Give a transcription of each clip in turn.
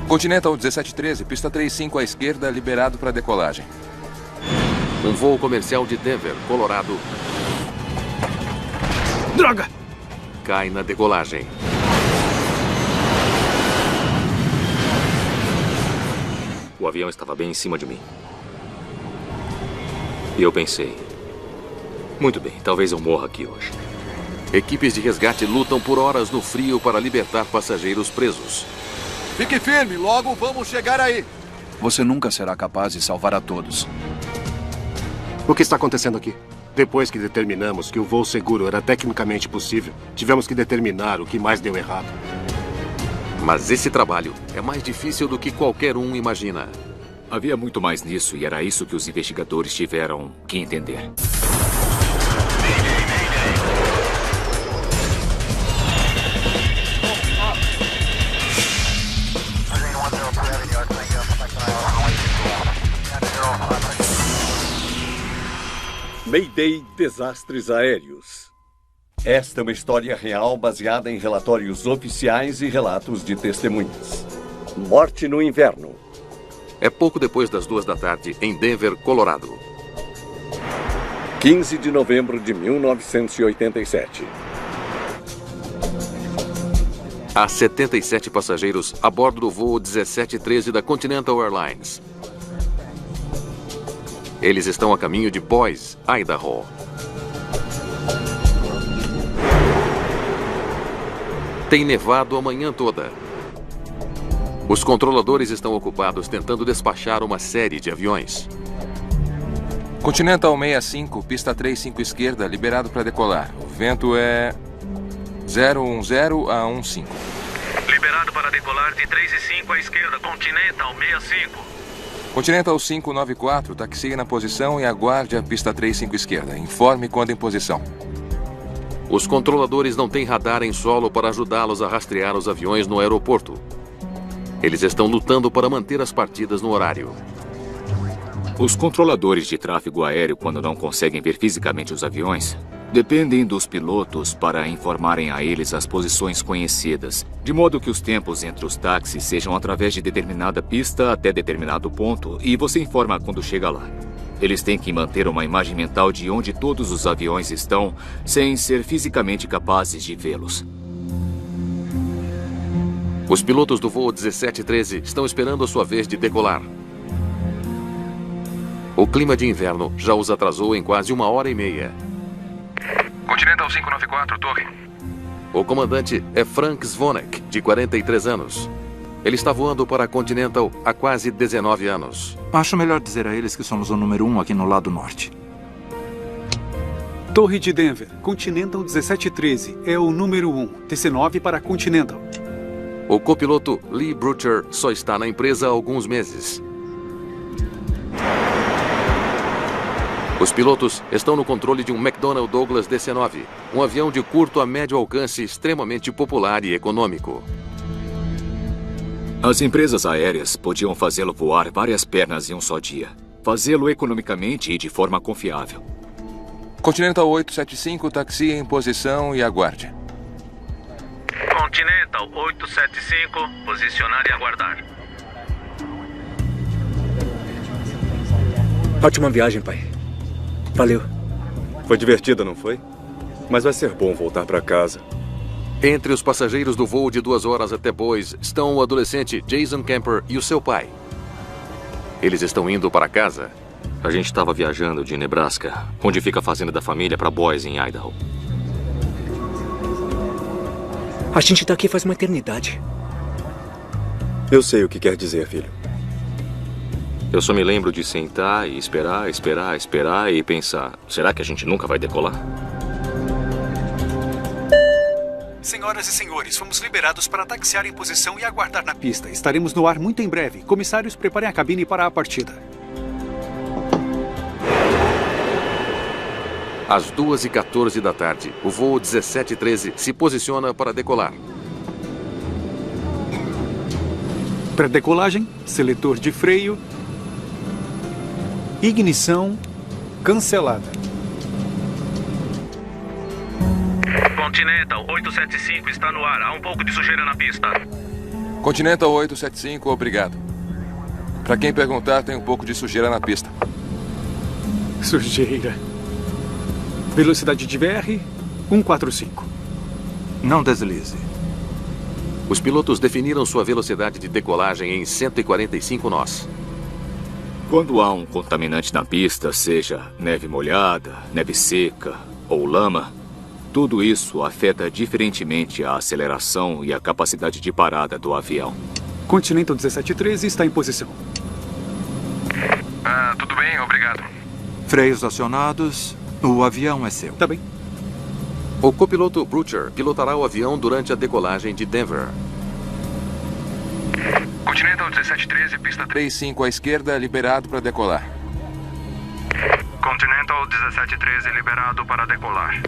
Continental 1713, pista 35 à esquerda, liberado para decolagem. Um voo comercial de Denver, Colorado. Droga! Cai na decolagem. O avião estava bem em cima de mim. E eu pensei... Muito bem, talvez eu morra aqui hoje. Equipes de resgate lutam por horas no frio para libertar passageiros presos. Fique firme, logo vamos chegar aí. Você nunca será capaz de salvar a todos. O que está acontecendo aqui? Depois que determinamos que o voo seguro era tecnicamente possível, tivemos que determinar o que mais deu errado. Mas esse trabalho é mais difícil do que qualquer um imagina. Havia muito mais nisso e era isso que os investigadores tiveram que entender. Mayday Desastres Aéreos. Esta é uma história real baseada em relatórios oficiais e relatos de testemunhas. Morte no inverno. É pouco depois das 2 da tarde, em Denver, Colorado. 15 de novembro de 1987. Há 77 passageiros a bordo do voo 1713 da Continental Airlines. Eles estão a caminho de Boise, Idaho. Tem nevado a manhã toda. Os controladores estão ocupados tentando despachar uma série de aviões. Continental 65, pista 35 esquerda, liberado para decolar. O vento é 010 a 15. Liberado para decolar de 3 e 5 à esquerda, Continental 65. Continental 594, taxie na posição e aguarde a pista 35 esquerda. Informe quando em posição. Os controladores não têm radar em solo para ajudá-los a rastrear os aviões no aeroporto. Eles estão lutando para manter as partidas no horário. Os controladores de tráfego aéreo, quando não conseguem ver fisicamente os aviões, dependem dos pilotos para informarem a eles as posições conhecidas, de modo que os tempos entre os táxis sejam através de determinada pista até determinado ponto, e você informa quando chega lá. Eles têm que manter uma imagem mental de onde todos os aviões estão, sem ser fisicamente capazes de vê-los. Os pilotos do voo 1713 estão esperando a sua vez de decolar. O clima de inverno já os atrasou em quase 1h30. Continental 594, torre. O comandante é Frank Zvonek, de 43 anos. Ele está voando para a Continental há quase 19 anos. Acho melhor dizer a eles que somos o número 1 aqui no lado norte. Torre de Denver, Continental 1713, é o número 1. TC9 para Continental. O copiloto Lee Brucher só está na empresa há alguns meses. Os pilotos estão no controle de um McDonnell Douglas DC-9, um avião de curto a médio alcance extremamente popular e econômico. As empresas aéreas podiam fazê-lo voar várias pernas em um só dia. Fazê-lo economicamente e de forma confiável. Continental 875, taxie em posição e aguarde. Continental 875, posicionar e aguardar. Ótima viagem, pai. Valeu. Foi divertida, não foi? Mas vai ser bom voltar para casa. Entre os passageiros do voo de 2 horas até Boise estão o adolescente Jason Kemper e o seu pai. Eles estão indo para casa. A gente estava viajando de Nebraska, onde fica a fazenda da família, para Boise, em Idaho. A gente tá aqui faz uma eternidade. Eu sei o que quer dizer, filho. Eu só me lembro de sentar e esperar e pensar, será que a gente nunca vai decolar? Senhoras e senhores, fomos liberados para taxiar em posição e aguardar na pista. Estaremos no ar muito em breve. Comissários, preparem a cabine para a partida. Às 2h14 da tarde, o voo 1713 se posiciona para decolar. Pré-decolagem, seletor de freio, ignição cancelada. Continental 875 está no ar. Há um pouco de sujeira na pista. Continental 875, obrigado. Pra quem perguntar, tem um pouco de sujeira na pista. Sujeira. Velocidade de VR, 145. Não deslize. Os pilotos definiram sua velocidade de decolagem em 145 nós. Quando há um contaminante na pista, seja neve molhada, neve seca ou lama, tudo isso afeta diferentemente a aceleração e a capacidade de parada do avião. Continental 1713 está em posição. Tudo bem, obrigado. Freios acionados. O avião é seu. Tá bem. O copiloto Butcher pilotará o avião durante a decolagem de Denver. Continental 1713, pista 35 à esquerda, liberado para decolar. Continental 1713, liberado para decolar.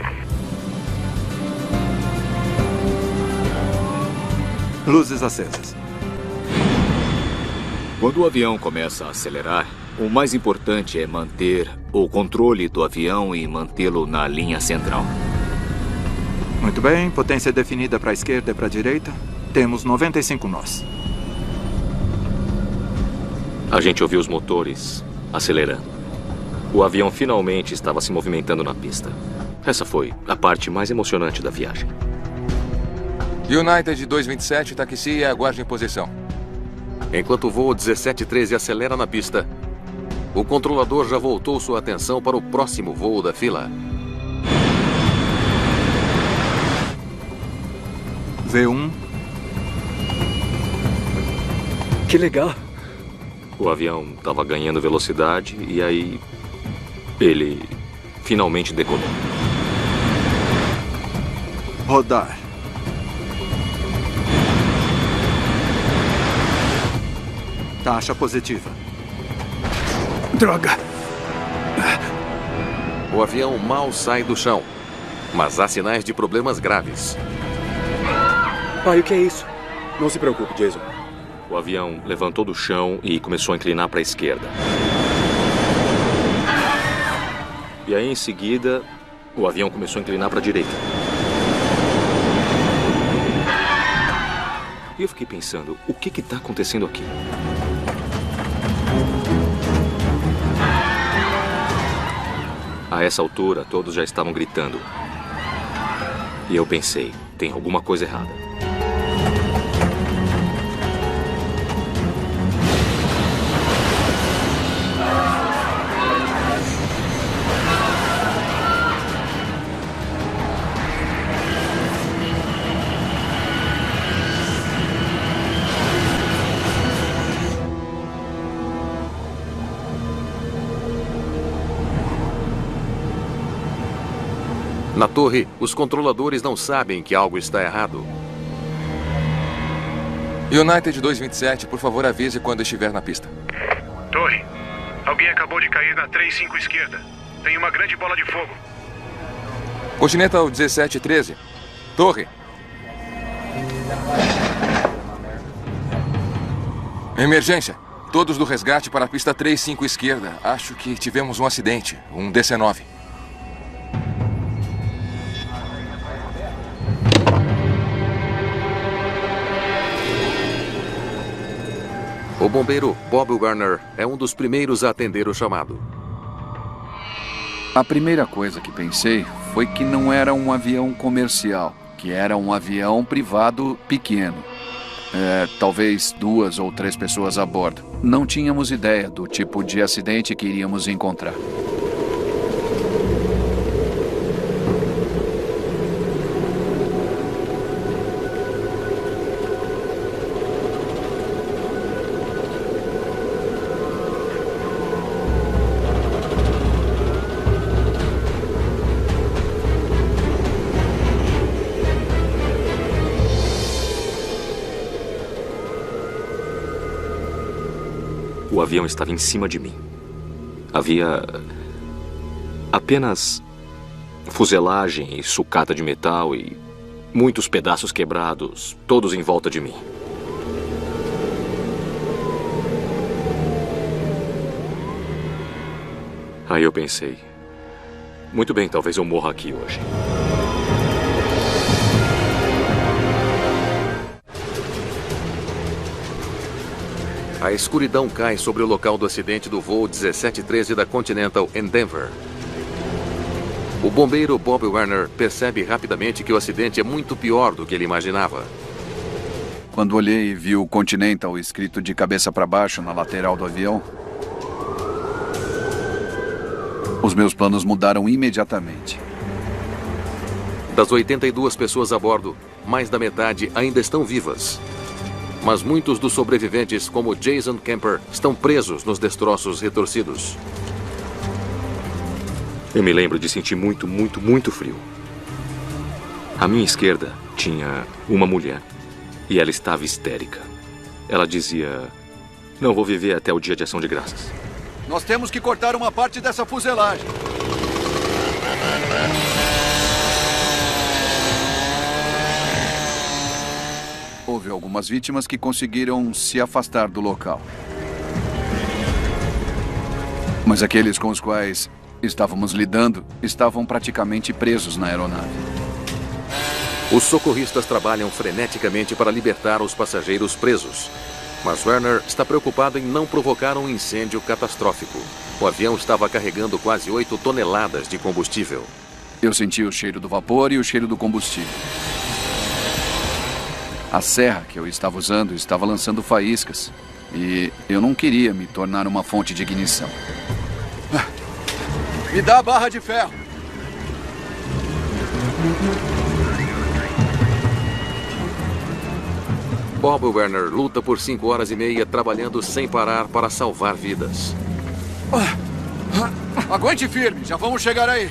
Luzes acesas. Quando o avião começa a acelerar, o mais importante é manter o controle do avião e mantê-lo na linha central. Muito bem, potência definida para a esquerda e para a direita. Temos 95 nós. A gente ouviu os motores acelerando. O avião finalmente estava se movimentando na pista. Essa foi a parte mais emocionante da viagem. United 227, taxi e aguarde em posição. Enquanto o voo 1713 acelera na pista, o controlador já voltou sua atenção para o próximo voo da fila. V1. Que legal. O avião estava ganhando velocidade e aí ele finalmente decolou. Rodar. Taxa positiva. Droga! O avião mal sai do chão, mas há sinais de problemas graves. Pai, o que é isso? Não se preocupe, Jason. O avião levantou do chão e começou a inclinar para a esquerda. E aí, em seguida, o avião começou a inclinar para a direita. E eu fiquei pensando, o que está acontecendo aqui? A essa altura, todos já estavam gritando. E eu pensei, tem alguma coisa errada. Na torre, os controladores não sabem que algo está errado. United 227, por favor avise quando estiver na pista. Torre, alguém acabou de cair na 35 esquerda. Tem uma grande bola de fogo. Continental 1713. Torre. Emergência. Todos do resgate para a pista 35 esquerda. Acho que tivemos um acidente. Um DC-9. O bombeiro Bob Warner é um dos primeiros a atender o chamado. A primeira coisa que pensei foi que não era um avião comercial, que era um avião privado pequeno. Talvez 2 ou 3 pessoas a bordo. Não tínhamos ideia do tipo de acidente que iríamos encontrar. O avião estava em cima de mim. Havia apenas fuselagem e sucata de metal e muitos pedaços quebrados, todos em volta de mim. Aí eu pensei, muito bem, talvez eu morra aqui hoje. A escuridão cai sobre o local do acidente do voo 1713 da Continental em Denver. O bombeiro Bob Werner percebe rapidamente que o acidente é muito pior do que ele imaginava. Quando olhei e vi o Continental escrito de cabeça para baixo na lateral do avião, os meus planos mudaram imediatamente. Das 82 pessoas a bordo, mais da metade ainda estão vivas. Mas muitos dos sobreviventes, como Jason Kemper, estão presos nos destroços retorcidos. Eu me lembro de sentir muito frio. À minha esquerda tinha uma mulher e ela estava histérica. Ela dizia: "Não vou viver até o dia de ação de graças." Nós temos que cortar uma parte dessa fuselagem. Houve algumas vítimas que conseguiram se afastar do local. Mas aqueles com os quais estávamos lidando estavam praticamente presos na aeronave. Os socorristas trabalham freneticamente para libertar os passageiros presos. Mas Werner está preocupado em não provocar um incêndio catastrófico. O avião estava carregando quase 8 toneladas de combustível. Eu senti o cheiro do vapor e o cheiro do combustível. A serra que eu estava usando estava lançando faíscas. E eu não queria me tornar uma fonte de ignição. Me dá a barra de ferro. Bob Werner luta por 5 horas e meia trabalhando sem parar para salvar vidas. Aguente firme, já vamos chegar aí.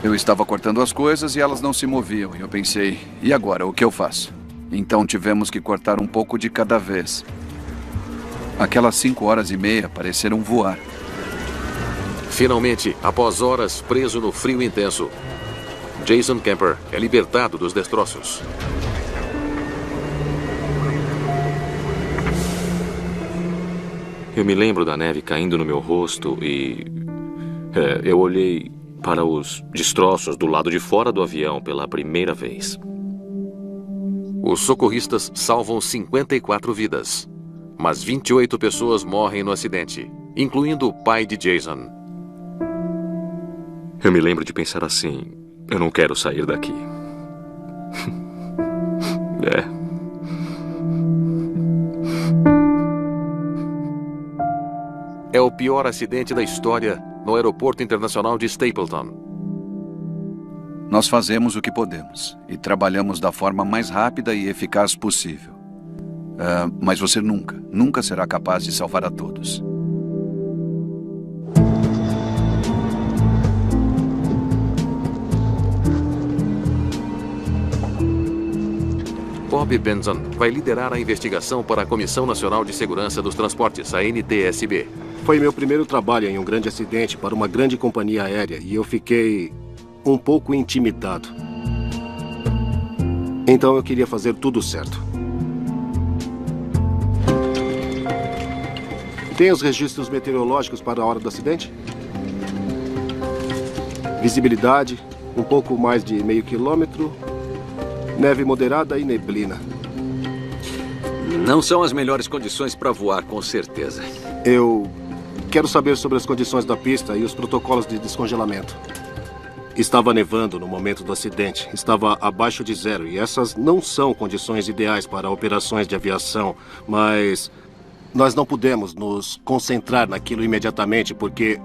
Eu estava cortando as coisas e elas não se moviam. E eu pensei, e agora, o que eu faço? Então tivemos que cortar um pouco de cada vez. Aquelas 5 horas e meia pareceram voar. Finalmente, após horas preso no frio intenso, Jason Kemper é libertado dos destroços. Eu me lembro da neve caindo no meu rosto e eu olhei para os destroços do lado de fora do avião pela primeira vez. Os socorristas salvam 54 vidas, mas 28 pessoas morrem no acidente, incluindo o pai de Jason. Eu me lembro de pensar assim: eu não quero sair daqui. É o pior acidente da história no Aeroporto Internacional de Stapleton. Nós fazemos o que podemos e trabalhamos da forma mais rápida e eficaz possível. Mas você nunca será capaz de salvar a todos. Bob Benson vai liderar a investigação para a Comissão Nacional de Segurança dos Transportes, a NTSB. Foi meu primeiro trabalho em um grande acidente para uma grande companhia aérea e eu fiquei um pouco intimidado. Então eu queria fazer tudo certo. Tem os registros meteorológicos para a hora do acidente? Visibilidade, um pouco mais de meio quilômetro, neve moderada e neblina. Não são as melhores condições para voar, com certeza. Eu quero saber sobre as condições da pista e os protocolos de descongelamento. Estava nevando no momento do acidente. Estava abaixo de 0 e essas não são condições ideais para operações de aviação, mas nós não pudemos nos concentrar naquilo imediatamente porque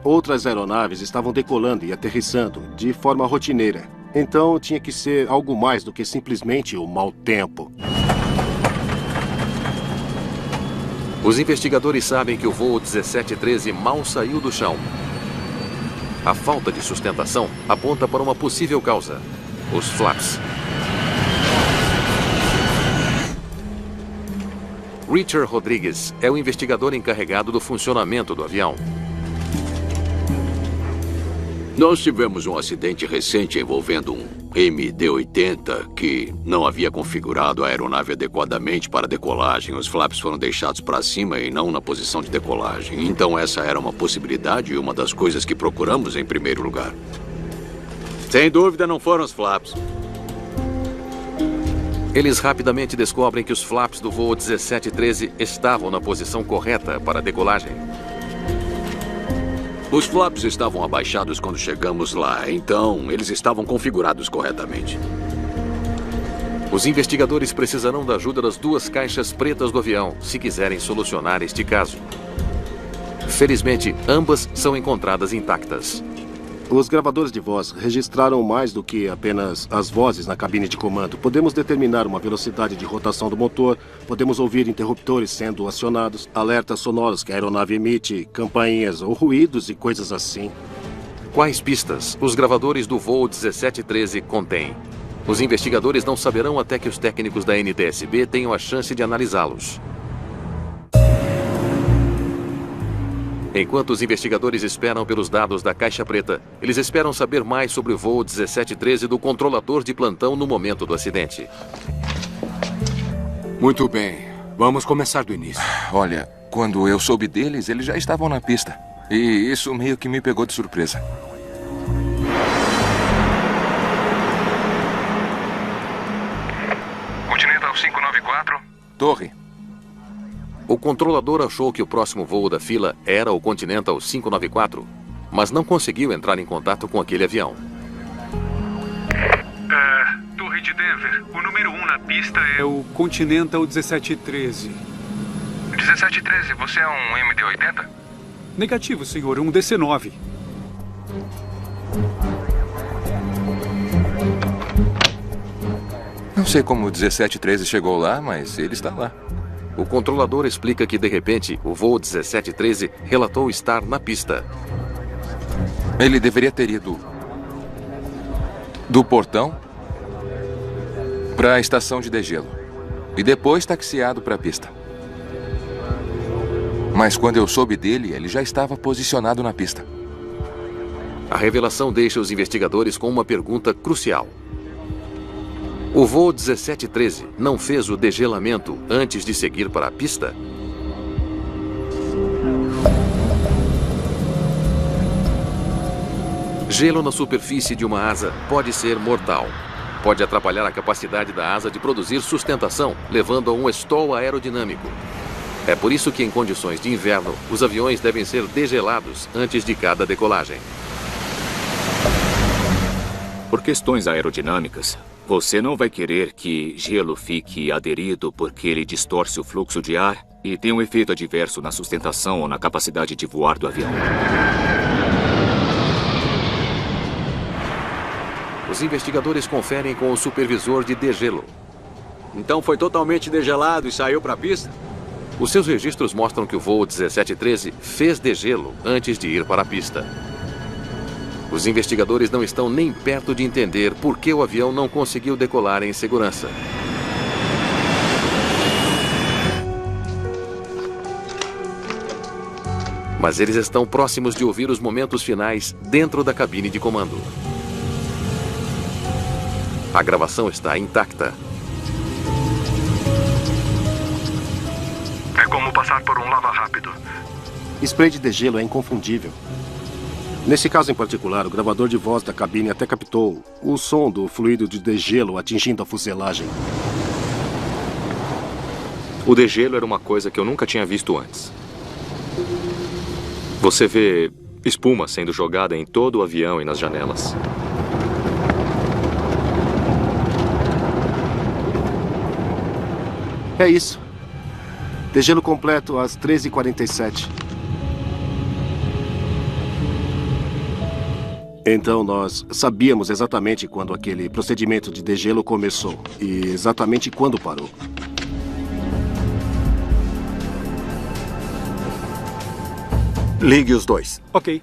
outras aeronaves estavam decolando e aterrissando de forma rotineira. Então tinha que ser algo mais do que simplesmente o mau tempo. Os investigadores sabem que o voo 1713 mal saiu do chão. A falta de sustentação aponta para uma possível causa: os flaps. Richard Rodrigues é o investigador encarregado do funcionamento do avião. Nós tivemos um acidente recente envolvendo um MD-80 que não havia configurado a aeronave adequadamente para decolagem. Os flaps foram deixados para cima e não na posição de decolagem. Então essa era uma possibilidade e uma das coisas que procuramos em primeiro lugar. Sem dúvida não foram os flaps. Eles rapidamente descobrem que os flaps do voo 1713 estavam na posição correta para a decolagem. Os flaps estavam abaixados quando chegamos lá, então eles estavam configurados corretamente. Os investigadores precisarão da ajuda das 2 caixas pretas do avião se quiserem solucionar este caso. Felizmente, ambas são encontradas intactas. Os gravadores de voz registraram mais do que apenas as vozes na cabine de comando. Podemos determinar uma velocidade de rotação do motor, podemos ouvir interruptores sendo acionados, alertas sonoros que a aeronave emite, campainhas ou ruídos e coisas assim. Quais pistas os gravadores do voo 1713 contêm? Os investigadores não saberão até que os técnicos da NTSB tenham a chance de analisá-los. Enquanto os investigadores esperam pelos dados da caixa preta, eles esperam saber mais sobre o voo 1713 do controlador de plantão no momento do acidente. Muito bem. Vamos começar do início. Olha, quando eu soube deles, eles já estavam na pista. E isso meio que me pegou de surpresa. Continental 594. Torre. O controlador achou que o próximo voo da fila era o Continental 594, mas não conseguiu entrar em contato com aquele avião. Torre de Denver. O número 1 na pista É o Continental 1713. 1713, você é um MD-80? Negativo, senhor. Um DC-9. Não sei como o 1713 chegou lá, mas ele está lá. O controlador explica que, de repente, o voo 1713 relatou estar na pista. Ele deveria ter ido do portão para a estação de degelo e depois taxiado para a pista. Mas quando eu soube dele, ele já estava posicionado na pista. A revelação deixa os investigadores com uma pergunta crucial. O voo 1713 não fez o degelamento antes de seguir para a pista? Gelo na superfície de uma asa pode ser mortal. Pode atrapalhar a capacidade da asa de produzir sustentação, levando a um stall aerodinâmico. É por isso que, em condições de inverno, os aviões devem ser degelados antes de cada decolagem. Por questões aerodinâmicas, você não vai querer que gelo fique aderido porque ele distorce o fluxo de ar e tem um efeito adverso na sustentação ou na capacidade de voar do avião. Os investigadores conferem com o supervisor de degelo. Então foi totalmente degelado e saiu para a pista? Os seus registros mostram que o voo 1713 fez degelo antes de ir para a pista. Os investigadores não estão nem perto de entender por que o avião não conseguiu decolar em segurança. Mas eles estão próximos de ouvir os momentos finais dentro da cabine de comando. A gravação está intacta. É como passar por um lava-rápido. Spray de degelo é inconfundível. Nesse caso em particular, o gravador de voz da cabine até captou o som do fluido de degelo atingindo a fuselagem. O degelo era uma coisa que eu nunca tinha visto antes. Você vê espuma sendo jogada em todo o avião e nas janelas. É isso. Degelo completo às 13h47. Então nós sabíamos exatamente quando aquele procedimento de degelo começou e exatamente quando parou. Ligue os dois. Ok.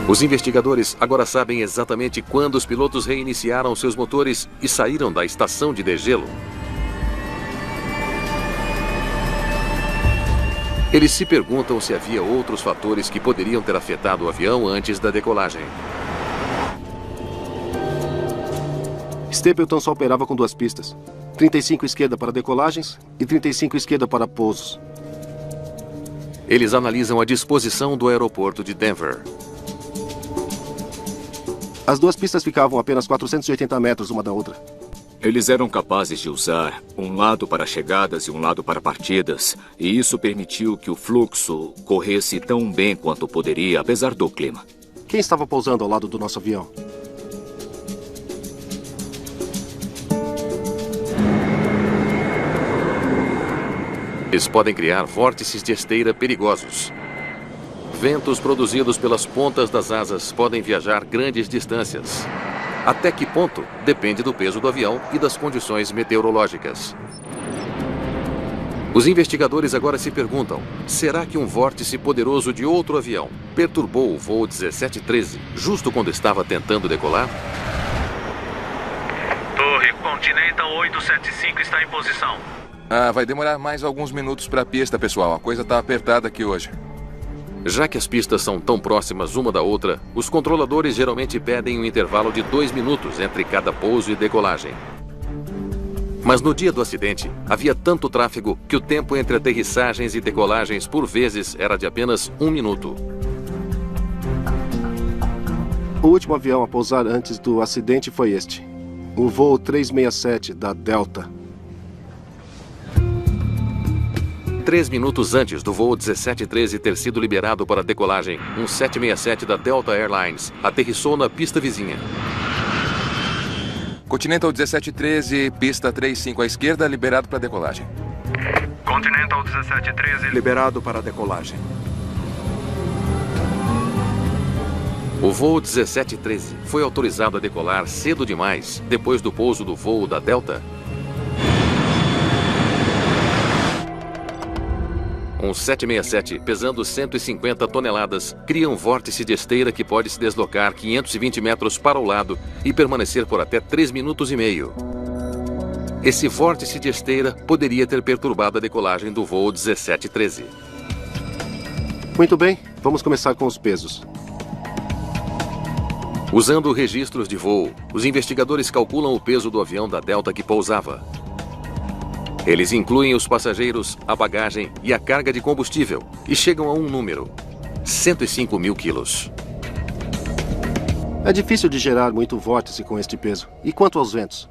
Os investigadores agora sabem exatamente quando os pilotos reiniciaram seus motores e saíram da estação de degelo. Eles se perguntam se havia outros fatores que poderiam ter afetado o avião antes da decolagem. Stapleton só operava com 2 pistas. 35 esquerda para decolagens e 35 esquerda para pousos. Eles analisam a disposição do aeroporto de Denver. As duas pistas ficavam a apenas 480 metros uma da outra. Eles eram capazes de usar um lado para chegadas e um lado para partidas, e isso permitiu que o fluxo corresse tão bem quanto poderia, apesar do clima. Quem estava pousando ao lado do nosso avião? Eles podem criar vórtices de esteira perigosos. Ventos produzidos pelas pontas das asas podem viajar grandes distâncias. Até que ponto depende do peso do avião e das condições meteorológicas. Os investigadores agora se perguntam, será que um vórtice poderoso de outro avião perturbou o voo 1713 justo quando estava tentando decolar? Torre, Continental 875 está em posição. Vai demorar mais alguns minutos para a pista, pessoal. A coisa está apertada aqui hoje. Já que as pistas são tão próximas uma da outra, os controladores geralmente pedem um intervalo de 2 minutos entre cada pouso e decolagem. Mas no dia do acidente, havia tanto tráfego que o tempo entre aterrissagens e decolagens por vezes era de apenas 1 minuto. O último avião a pousar antes do acidente foi este. O voo 367 da Delta. 3 minutos antes do voo 1713 ter sido liberado para decolagem, um 767 da Delta Airlines aterrissou na pista vizinha. Continental 1713, pista 35 à esquerda, liberado para decolagem. Continental 1713, liberado para decolagem. O voo 1713 foi autorizado a decolar cedo demais, depois do pouso do voo da Delta. Um 767 pesando 150 toneladas cria um vórtice de esteira que pode se deslocar 520 metros para o lado e permanecer por até 3 minutos e meio. Esse vórtice de esteira poderia ter perturbado a decolagem do voo 1713. Muito bem, vamos começar com os pesos. Usando registros de voo, os investigadores calculam o peso do avião da Delta que pousava. Eles incluem os passageiros, a bagagem e a carga de combustível e chegam a um número: 105 mil quilos. É difícil de gerar muito vórtice com este peso. E quanto aos ventos?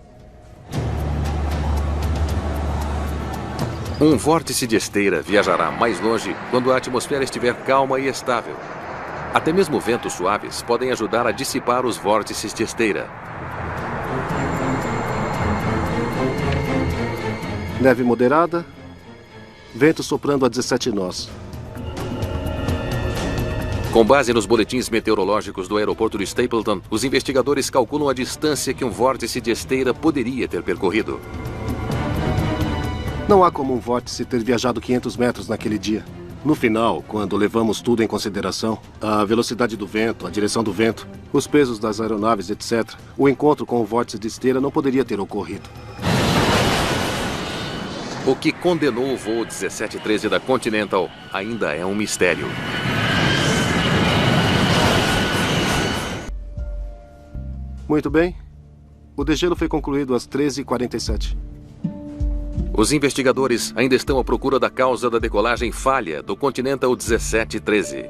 Um vórtice de esteira viajará mais longe quando a atmosfera estiver calma e estável. Até mesmo ventos suaves podem ajudar a dissipar os vórtices de esteira. Neve moderada, vento soprando a 17 nós. Com base nos boletins meteorológicos do aeroporto de Stapleton, os investigadores calculam a distância que um vórtice de esteira poderia ter percorrido. Não há como um vórtice ter viajado 500 metros naquele dia. No final, quando levamos tudo em consideração, a velocidade do vento, a direção do vento, os pesos das aeronaves, etc., o encontro com o vórtice de esteira não poderia ter ocorrido. O que condenou o voo 1713 da Continental ainda é um mistério. Muito bem. O degelo foi concluído às 13h47. Os investigadores ainda estão à procura da causa da decolagem falha do Continental 1713.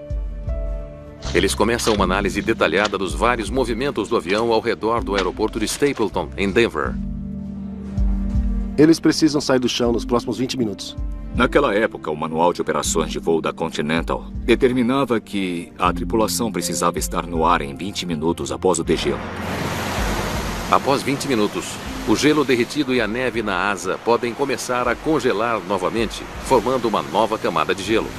Eles começam uma análise detalhada dos vários movimentos do avião ao redor do aeroporto de Stapleton, em Denver. Eles precisam sair do chão nos próximos 20 minutos. Naquela época, o manual de operações de voo da Continental determinava que a tripulação precisava estar no ar em 20 minutos após o degelo. Após 20 minutos, o gelo derretido e a neve na asa podem começar a congelar novamente, formando uma nova camada de gelo.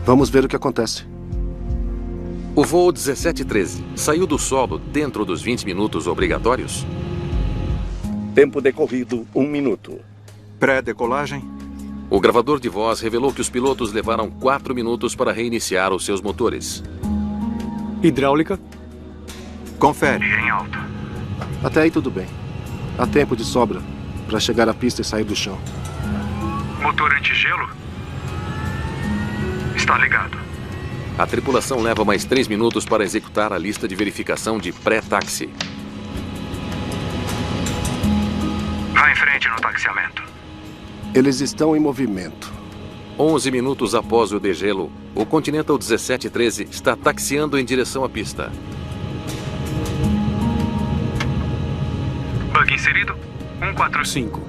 Vamos ver o que acontece. O voo 1713 saiu do solo dentro dos 20 minutos obrigatórios? Tempo decorrido, 1 minuto. Pré-decolagem? O gravador de voz revelou que os pilotos levaram 4 minutos para reiniciar os seus motores. Hidráulica? Confere. Em alta. Até aí tudo bem. Há tempo de sobra para chegar à pista e sair do chão. Motor antigelo? Está ligado. A tripulação leva mais 3 minutos para executar a lista de verificação de pré-táxi. Vá em frente no taxiamento. Eles estão em movimento. 11 minutos após o degelo, o Continental 1713 está taxiando em direção à pista. Bug inserido. 145.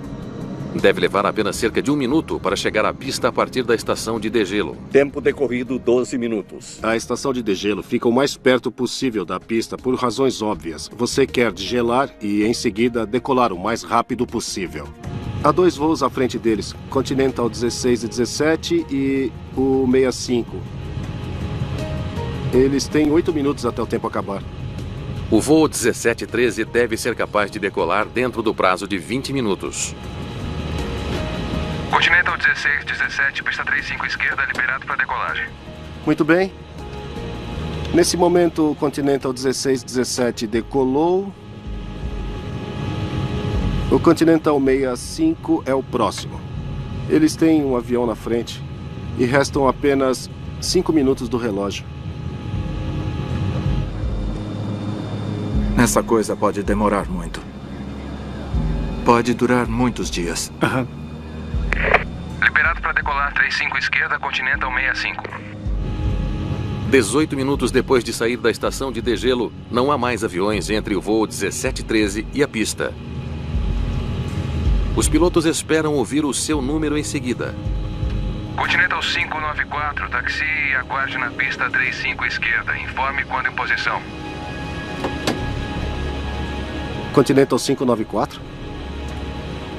Deve levar apenas cerca de 1 minuto para chegar à pista a partir da estação de degelo. Tempo decorrido 12 minutos. A estação de degelo fica o mais perto possível da pista por razões óbvias. Você quer degelar e, em seguida, decolar o mais rápido possível. Há 2 voos à frente deles, Continental 16 e 17 e o 65. Eles têm 8 minutos até o tempo acabar. O voo 1713 deve ser capaz de decolar dentro do prazo de 20 minutos. Continental 1617, pista 35 esquerda, liberado para decolagem. Muito bem. Nesse momento, o Continental 1617 decolou. O Continental 65 é o próximo. Eles têm um avião na frente e restam apenas 5 minutos do relógio. Essa coisa pode demorar muito. Pode durar muitos dias. Liberado para decolar 35 esquerda, Continental 65. 18 minutos depois de sair da estação de degelo, não há mais aviões entre o voo 1713 e a pista. Os pilotos esperam ouvir o seu número em seguida. Continental 594, taxi e aguarde na pista 35 esquerda. Informe quando em posição. Continental 594?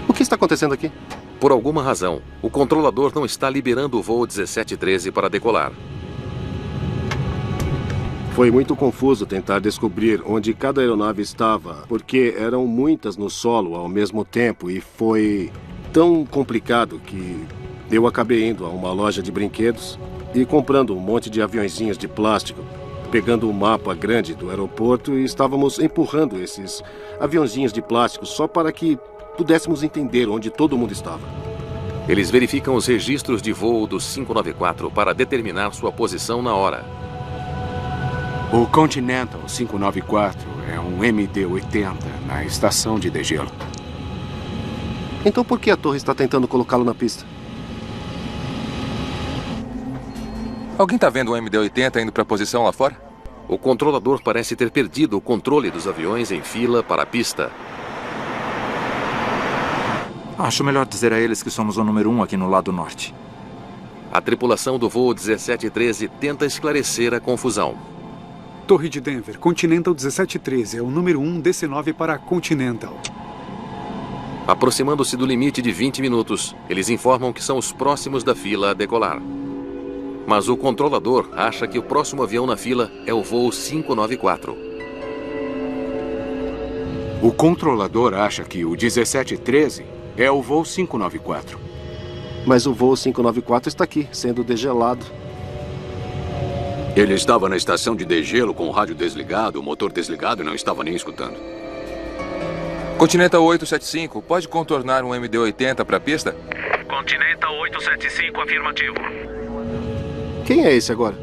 O que está acontecendo aqui? Por alguma razão, o controlador não está liberando o voo 1713 para decolar. Foi muito confuso tentar descobrir onde cada aeronave estava, porque eram muitas no solo ao mesmo tempo e foi tão complicado que eu acabei indo a uma loja de brinquedos e comprando um monte de aviõezinhos de plástico, pegando um mapa grande do aeroporto e estávamos empurrando esses aviãozinhos de plástico só para que pudéssemos entender onde todo mundo estava. Eles verificam os registros de voo do 594 para determinar sua posição na hora. O Continental 594 é um MD-80 na estação de degelo. Então por que a torre está tentando colocá-lo na pista? Alguém está vendo o MD-80 indo para a posição lá fora? O controlador parece ter perdido o controle dos aviões em fila para a pista. Acho melhor dizer a eles que somos o número 1 aqui no lado norte. A tripulação do voo 1713 tenta esclarecer a confusão. Torre de Denver, Continental 1713 é o número 1 DC-9 para Continental. Aproximando-se do limite de 20 minutos, eles informam que são os próximos da fila a decolar. Mas o controlador acha que o próximo avião na fila é o voo 594. O controlador acha que o 1713 é o voo 594. Mas o voo 594 está aqui, sendo degelado. Ele estava na estação de degelo com o rádio desligado, o motor desligado e não estava nem escutando. Continental 875, pode contornar um MD-80 para a pista? Continental 875, afirmativo. Quem é esse agora?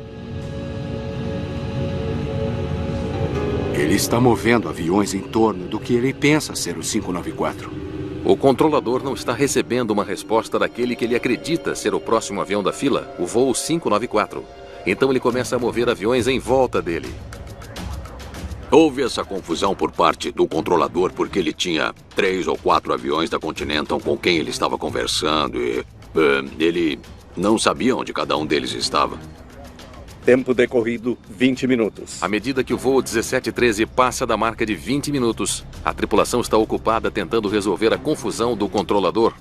Ele está movendo aviões em torno do que ele pensa ser o 594. O controlador não está recebendo uma resposta daquele que ele acredita ser o próximo avião da fila, o voo 594. Então ele começa a mover aviões em volta dele. Houve essa confusão por parte do controlador porque ele tinha 3 ou 4 aviões da Continental com quem ele estava conversando e ele não sabia onde cada um deles estava. Tempo decorrido 20 minutos. À medida que o voo 1713 passa da marca de 20 minutos, a tripulação está ocupada tentando resolver a confusão do controlador.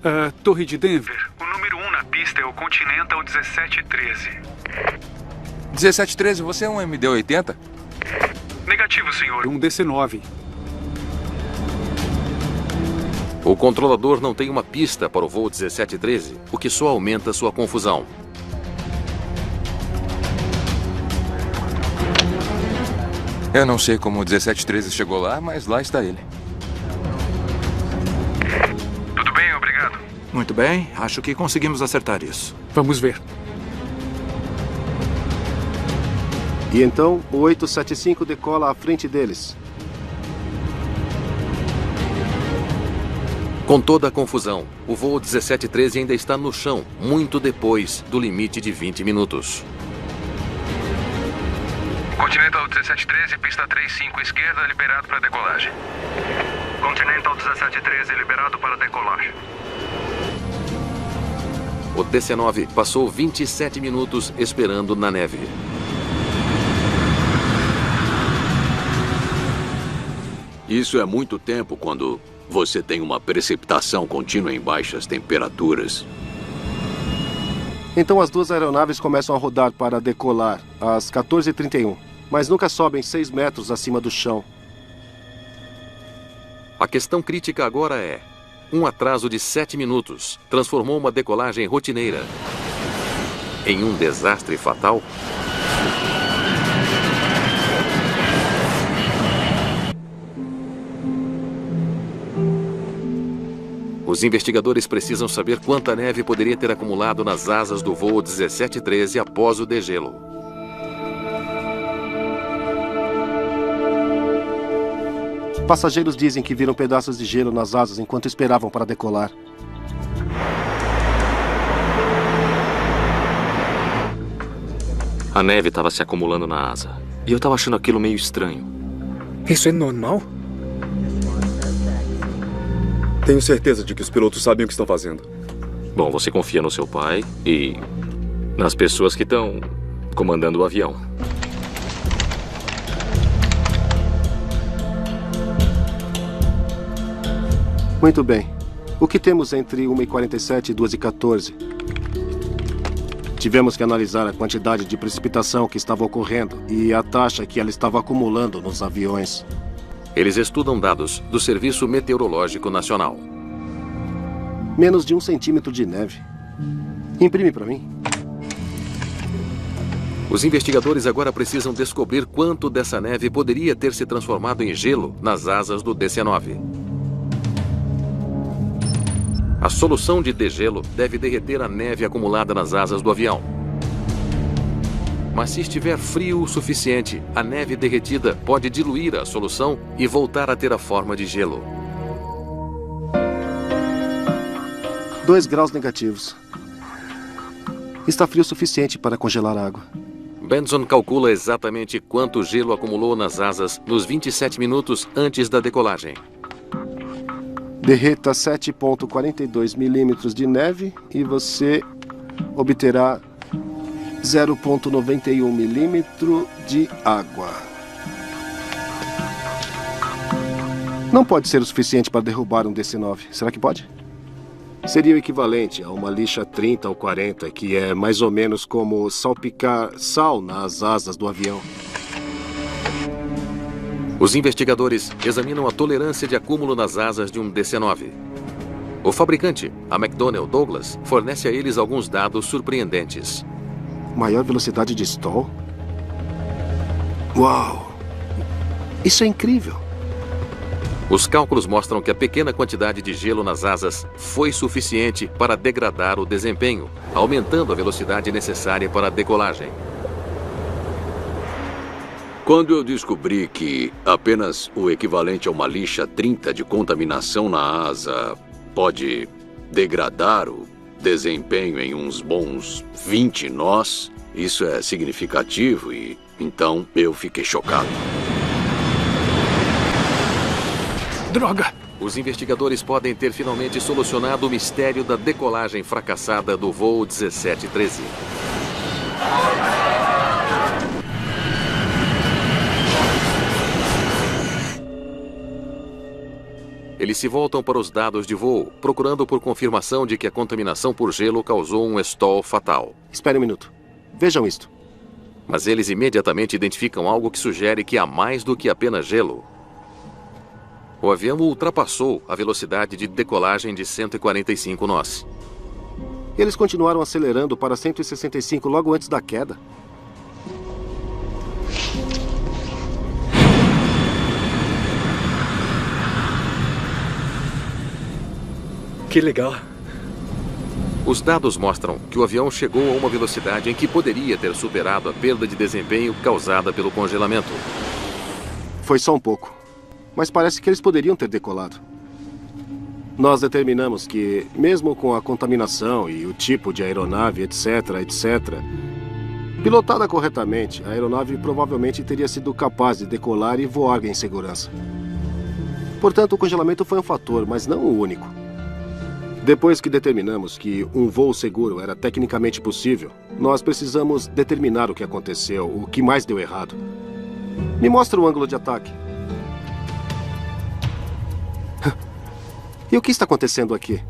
Torre de Denver. O número 1 na pista é o Continental 1713. 1713, você é um MD-80? Negativo, senhor. Um DC-9. O controlador não tem uma pista para o voo 1713, o que só aumenta sua confusão. Eu não sei como o 1713 chegou lá, mas lá está ele. Tudo bem, obrigado. Muito bem, acho que conseguimos acertar isso. Vamos ver. E então, o 875 decola à frente deles. Com toda a confusão, o voo 1713 ainda está no chão, muito depois do limite de 20 minutos. Continental 1713, pista 35 esquerda, liberado para decolagem. Continental 1713, liberado para decolagem. O DC-9 passou 27 minutos esperando na neve. Isso é muito tempo quando você tem uma precipitação contínua em baixas temperaturas. Então as duas aeronaves começam a rodar para decolar às 14h31, mas nunca sobem 6 metros acima do chão. A questão crítica agora é: um atraso de 7 minutos transformou uma decolagem rotineira em um desastre fatal? Os investigadores precisam saber quanta neve poderia ter acumulado nas asas do voo 1713 após o degelo. Passageiros dizem que viram pedaços de gelo nas asas enquanto esperavam para decolar. A neve estava se acumulando na asa. E eu estava achando aquilo meio estranho. Isso é normal? Tenho certeza de que os pilotos sabem o que estão fazendo. Bom, você confia no seu pai e nas pessoas que estão comandando o avião. Muito bem. O que temos entre 1h47 e 2h14? Tivemos que analisar a quantidade de precipitação que estava ocorrendo e a taxa que ela estava acumulando nos aviões. Eles estudam dados do Serviço Meteorológico Nacional. Menos de 1 centímetro de neve. Imprime para mim. Os investigadores agora precisam descobrir quanto dessa neve poderia ter se transformado em gelo nas asas do DC-9. A solução de degelo deve derreter a neve acumulada nas asas do avião. Mas se estiver frio o suficiente, a neve derretida pode diluir a solução e voltar a ter a forma de gelo. 2 graus negativos. Está frio o suficiente para congelar a água. Benson calcula exatamente quanto gelo acumulou nas asas nos 27 minutos antes da decolagem. Derreta 7,42 milímetros de neve e você obterá 0,91 milímetro de água. Não pode ser o suficiente para derrubar um DC-9. Será que pode? Seria o equivalente a uma lixa 30 ou 40, que é mais ou menos como salpicar sal nas asas do avião. Os investigadores examinam a tolerância de acúmulo nas asas de um DC-9. O fabricante, a McDonnell Douglas, fornece a eles alguns dados surpreendentes. Maior velocidade de stall? Uau! Isso é incrível! Os cálculos mostram que a pequena quantidade de gelo nas asas foi suficiente para degradar o desempenho, aumentando a velocidade necessária para a decolagem. Quando eu descobri que apenas o equivalente a uma lixa 30 de contaminação na asa pode degradar o desempenho em uns bons 20 nós, isso é significativo e então eu fiquei chocado. Droga! Os investigadores podem ter finalmente solucionado o mistério da decolagem fracassada do voo 1713. Eles se voltam para os dados de voo, procurando por confirmação de que a contaminação por gelo causou um stall fatal. Espere um minuto. Vejam isto. Mas eles imediatamente identificam algo que sugere que há mais do que apenas gelo. O avião ultrapassou a velocidade de decolagem de 145 nós. Eles continuaram acelerando para 165 logo antes da queda. Que legal. Os dados mostram que o avião chegou a uma velocidade em que poderia ter superado a perda de desempenho causada pelo congelamento. Foi só um pouco. Mas parece que eles poderiam ter decolado. Nós determinamos que, mesmo com a contaminação e o tipo de aeronave, etc., pilotada corretamente, a aeronave provavelmente teria sido capaz de decolar e voar em segurança. Portanto, o congelamento foi um fator, mas não o único. Depois que determinamos que um voo seguro era tecnicamente possível, nós precisamos determinar o que aconteceu, o que mais deu errado. Me mostra o ângulo de ataque. E o que está acontecendo aqui?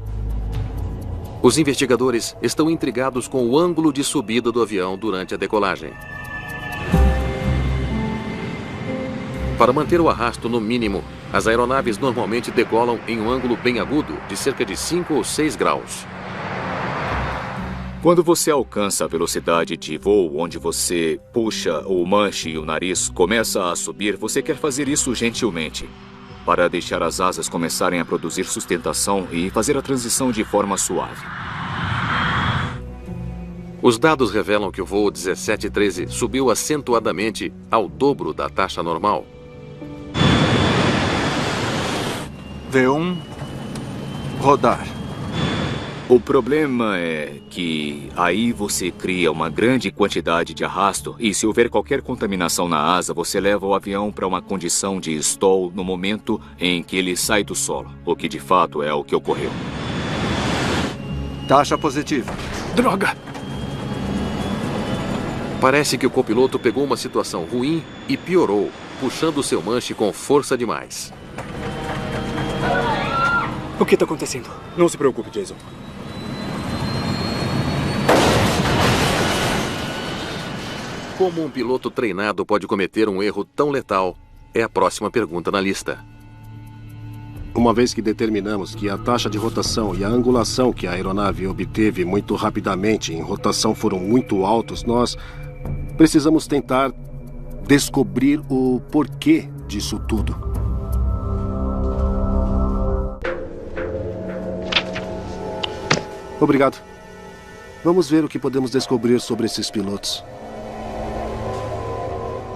Os investigadores estão intrigados com o ângulo de subida do avião durante a decolagem. Para manter o arrasto no mínimo, as aeronaves normalmente decolam em um ângulo bem agudo, de cerca de 5 ou 6 graus. Quando você alcança a velocidade de voo onde você puxa o manche e o nariz começa a subir, você quer fazer isso gentilmente, para deixar as asas começarem a produzir sustentação e fazer a transição de forma suave. Os dados revelam que o voo 1713 subiu acentuadamente ao dobro da taxa normal. V1, rodar. O problema é que aí você cria uma grande quantidade de arrasto e se houver qualquer contaminação na asa, você leva o avião para uma condição de stall no momento em que ele sai do solo, o que de fato é o que ocorreu. Taxa positiva. Droga! Parece que o copiloto pegou uma situação ruim e piorou, puxando seu manche com força demais. O que está acontecendo? Não se preocupe, Jason. Como um piloto treinado pode cometer um erro tão letal? É a próxima pergunta na lista. Uma vez que determinamos que a taxa de rotação e a angulação que a aeronave obteve muito rapidamente em rotação foram muito altos, nós precisamos tentar descobrir o porquê disso tudo. Obrigado. Vamos ver o que podemos descobrir sobre esses pilotos.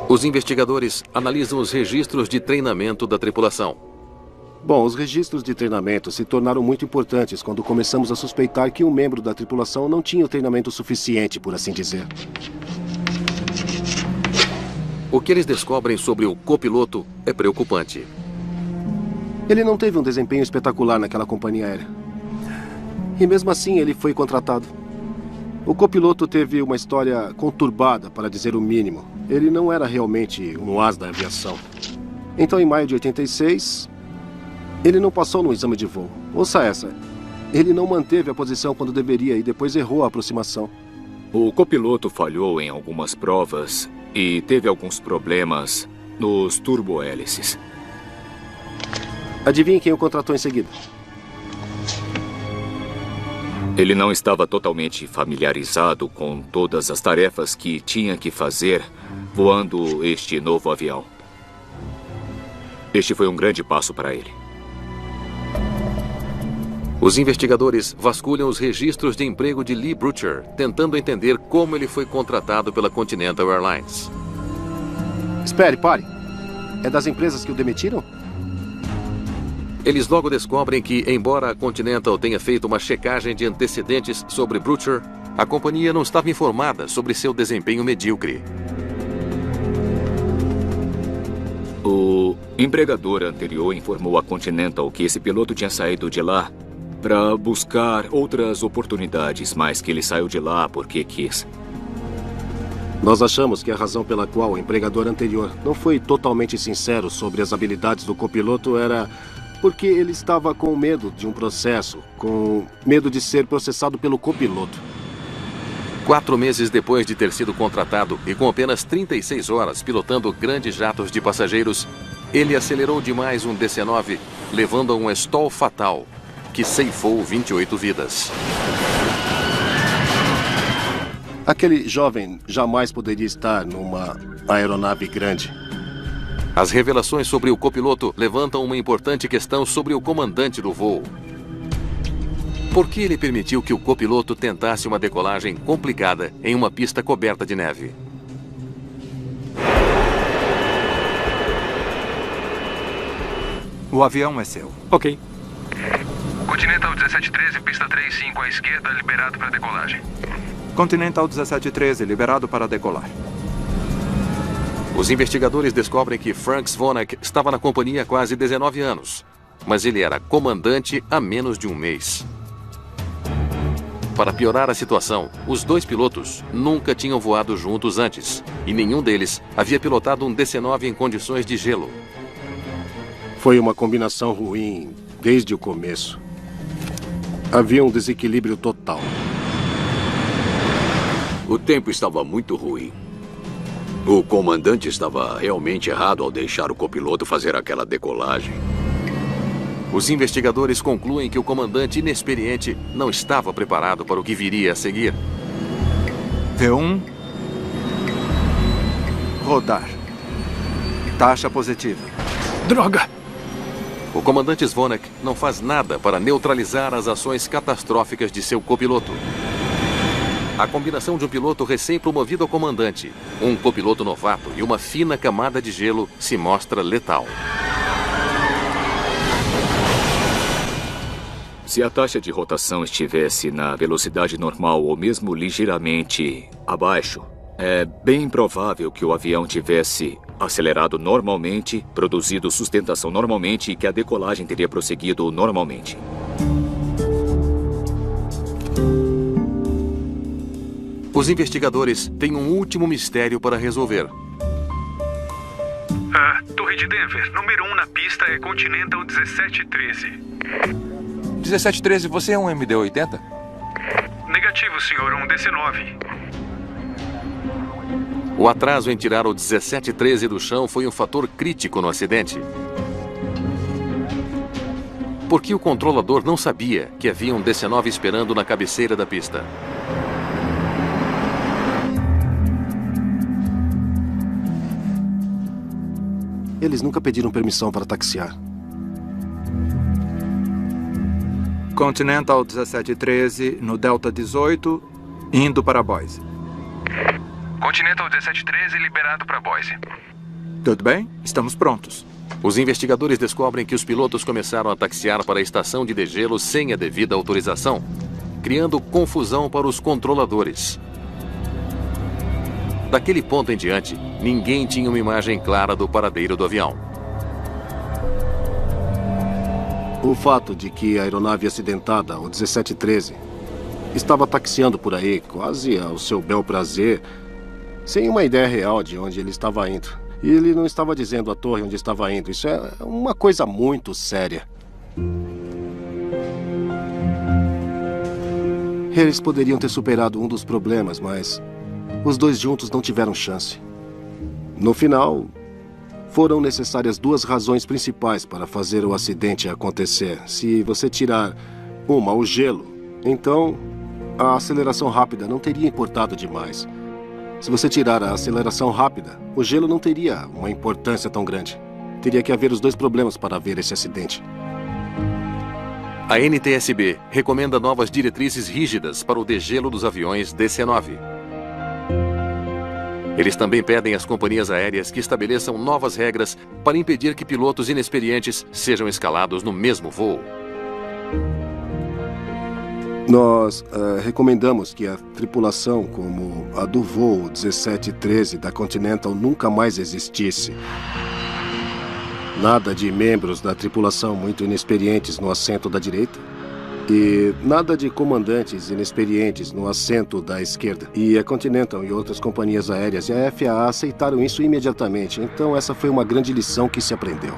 Os investigadores analisam os registros de treinamento da tripulação. Bom, os registros de treinamento se tornaram muito importantes quando começamos a suspeitar que um membro da tripulação não tinha o treinamento suficiente, por assim dizer. O que eles descobrem sobre o copiloto é preocupante. Ele não teve um desempenho espetacular naquela companhia aérea. E mesmo assim ele foi contratado. O copiloto teve uma história conturbada, para dizer o mínimo. Ele não era realmente um as da aviação. Então, em maio de 86, ele não passou no exame de voo. Ouça essa. Ele não manteve a posição quando deveria e depois errou a aproximação. O copiloto falhou em algumas provas e teve alguns problemas nos turbohélices. Adivinhe quem o contratou em seguida? Ele não estava totalmente familiarizado com todas as tarefas que tinha que fazer voando este novo avião. Este foi um grande passo para ele. Os investigadores vasculham os registros de emprego de Lee Butcher, tentando entender como ele foi contratado pela Continental Airlines. Espere, pare. É das empresas que o demitiram? Eles logo descobrem que, embora a Continental tenha feito uma checagem de antecedentes sobre Butcher, a companhia não estava informada sobre seu desempenho medíocre. O empregador anterior informou a Continental que esse piloto tinha saído de lá para buscar outras oportunidades, mas que ele saiu de lá porque quis. Nós achamos que a razão pela qual o empregador anterior não foi totalmente sincero sobre as habilidades do copiloto era porque ele estava com medo de um processo, com medo de ser processado pelo copiloto. 4 meses depois de ter sido contratado e com apenas 36 horas pilotando grandes jatos de passageiros, ele acelerou demais um DC-9, levando a um stall fatal, que ceifou 28 vidas. Aquele jovem jamais poderia estar numa aeronave grande. As revelações sobre o copiloto levantam uma importante questão sobre o comandante do voo. Por que ele permitiu que o copiloto tentasse uma decolagem complicada em uma pista coberta de neve? O avião é seu. Ok. Continental 1713, pista 35 à esquerda, liberado para decolagem. Continental 1713, liberado para decolar. Os investigadores descobrem que Frank Zvonek estava na companhia há quase 19 anos, mas ele era comandante há menos de um mês. Para piorar a situação, os dois pilotos nunca tinham voado juntos antes, e nenhum deles havia pilotado um DC-9 em condições de gelo. Foi uma combinação ruim desde o começo. Havia um desequilíbrio total. O tempo estava muito ruim. O comandante estava realmente errado ao deixar o copiloto fazer aquela decolagem. Os investigadores concluem que o comandante inexperiente não estava preparado para o que viria a seguir. V1. Rodar. Taxa positiva. Droga! O comandante Zvonek não faz nada para neutralizar as ações catastróficas de seu copiloto. A combinação de um piloto recém-promovido a comandante, um copiloto novato e uma fina camada de gelo se mostra letal. Se a taxa de rotação estivesse na velocidade normal ou mesmo ligeiramente abaixo, é bem provável que o avião tivesse acelerado normalmente, produzido sustentação normalmente e que a decolagem teria prosseguido normalmente. Os investigadores têm um último mistério para resolver. Torre de Denver, número 1 na pista é Continental 1713. 1713, você é um MD-80? Negativo, senhor, um DC-9. O atraso em tirar o 1713 do chão foi um fator crítico no acidente. Porque o controlador não sabia que havia um DC-9 esperando na cabeceira da pista. Eles nunca pediram permissão para taxiar. Continental 1713, no Delta 18, indo para Boise. Continental 1713, liberado para Boise. Tudo bem? Estamos prontos. Os investigadores descobrem que os pilotos começaram a taxiar para a estação de degelo sem a devida autorização, criando confusão para os controladores. Daquele ponto em diante, ninguém tinha uma imagem clara do paradeiro do avião. O fato de que a aeronave acidentada, o 1713, estava taxiando por aí, quase ao seu bel prazer, sem uma ideia real de onde ele estava indo. E ele não estava dizendo à torre onde estava indo. Isso é uma coisa muito séria. Eles poderiam ter superado um dos problemas, mas os dois juntos não tiveram chance. No final, foram necessárias duas razões principais para fazer o acidente acontecer. Se você tirar uma, o gelo, então a aceleração rápida não teria importado demais. Se você tirar a aceleração rápida, o gelo não teria uma importância tão grande. Teria que haver os dois problemas para haver esse acidente. A NTSB recomenda novas diretrizes rígidas para o degelo dos aviões DC-9. Eles também pedem às companhias aéreas que estabeleçam novas regras para impedir que pilotos inexperientes sejam escalados no mesmo voo. Nós recomendamos que a tripulação, como a do voo 1713 da Continental, nunca mais existisse. Nada de membros da tripulação muito inexperientes no assento da direita. E nada de comandantes inexperientes no assento da esquerda. E a Continental e outras companhias aéreas e a FAA aceitaram isso imediatamente. Então essa foi uma grande lição que se aprendeu.